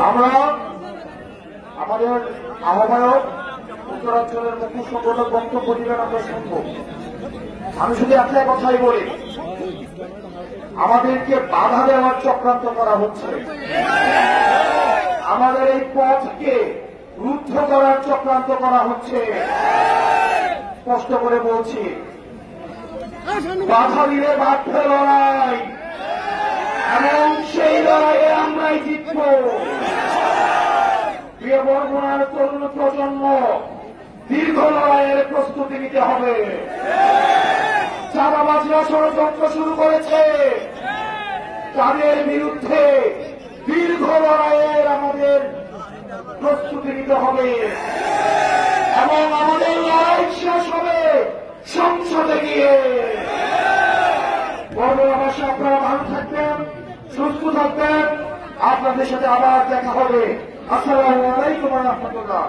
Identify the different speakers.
Speaker 1: আমরা আমাদের আহ্বায়ক উত্তরাঞ্চলের মুখ্য সংগঠক বক্তব্য দিবেন, আমরা শুনব। আমি শুধু একটা কথাই বলি, আমাদেরকে বাধা দেওয়ার চক্রান্ত করা হচ্ছে, আমাদের এই পথকে রুদ্ধ করার চক্রান্ত করা হচ্ছে। স্পষ্ট করে বলছি, বাধা দিলে বাধ্য লড়াই, এবং সেই লড়াইয়ে আমরাই জিতব। প্রিয় বরগুনার তরুণ প্রজন্ম, দীর্ঘ লড়াইয়ের প্রস্তুতি নিতে হবে। চাঁদাবাজরা ষড়যন্ত্র শুরু করেছে, তাদের বিরুদ্ধে দীর্ঘ লড়াইয়ের আমাদের প্রস্তুতি নিতে হবে, এবং আমাদের লড়াই শেষ হবে সংসদে গিয়ে। বরগুনাবাসী, আপনারা ভালো থাকবেন, সুস্থ থাকবেন, আপনাদের সাথে আবার দেখা হবে। আসসালামু আলাইকুম ওয়া রাহমাতুল্লাহ।